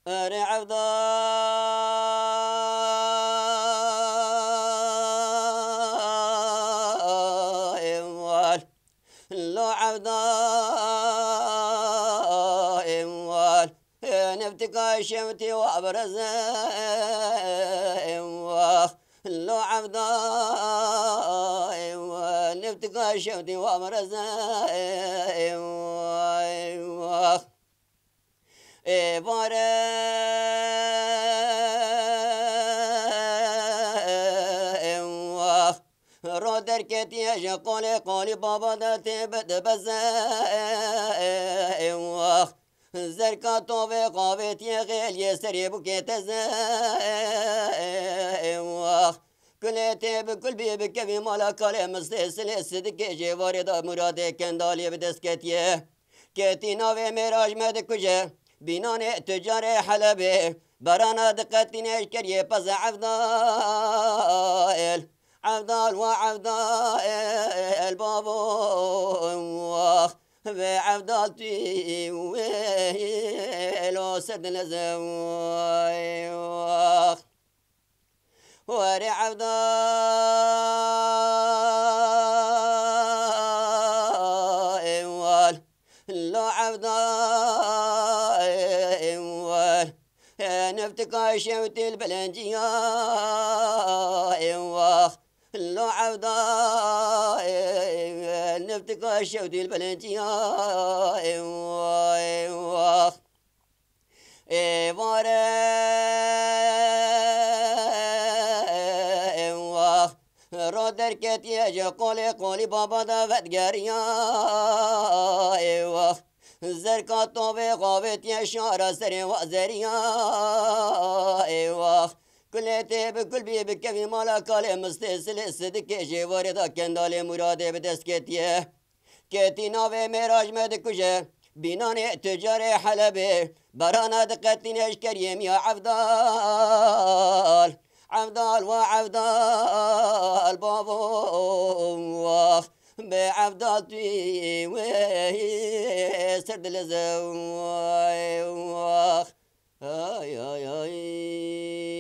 أري عبدا إموال لو عبدا إموال نفتكا شمتي وابرز إموال لو عبدا إموال نفتكا شمتي وابرز إموال باره رو در کتی قولی بابا داتی بد بزه زرکا تو به قابتی غیل یه سری بکت زه کلیتی بکل بی بکوی مالا کالی مستسلی صدقی جواری دا مراده کندالی بدست کتیه کتی ناوی میراج مد کجه بینان تجار حلبه برانا دقتين اشكريه بز عبدال عبدال وعبدال بابو واخ بعبدال تي لو سد لزواي واخ وري عبدال لو عبدال نفتكا شوتي البلنجية واخ لو عبدا نفتكا شوتي البلنجية واخ واره واخ رو دركت يجي قولي بابا دا فتقاريا واخ زركاتو بغابت يشار سري وزريا ايوه كلتي بكل بي بكفي مالا كالي مستسل صدق جواري دا كندالي مرادي بدسكتيه كتي ناوي ميراج مدكوجه بینان تجار حلبه برانا دقتين اشكريم يا عبدال عبدال وعبدال بابو واخ بعبدالتي وسرد لزواي واخ آي آي آي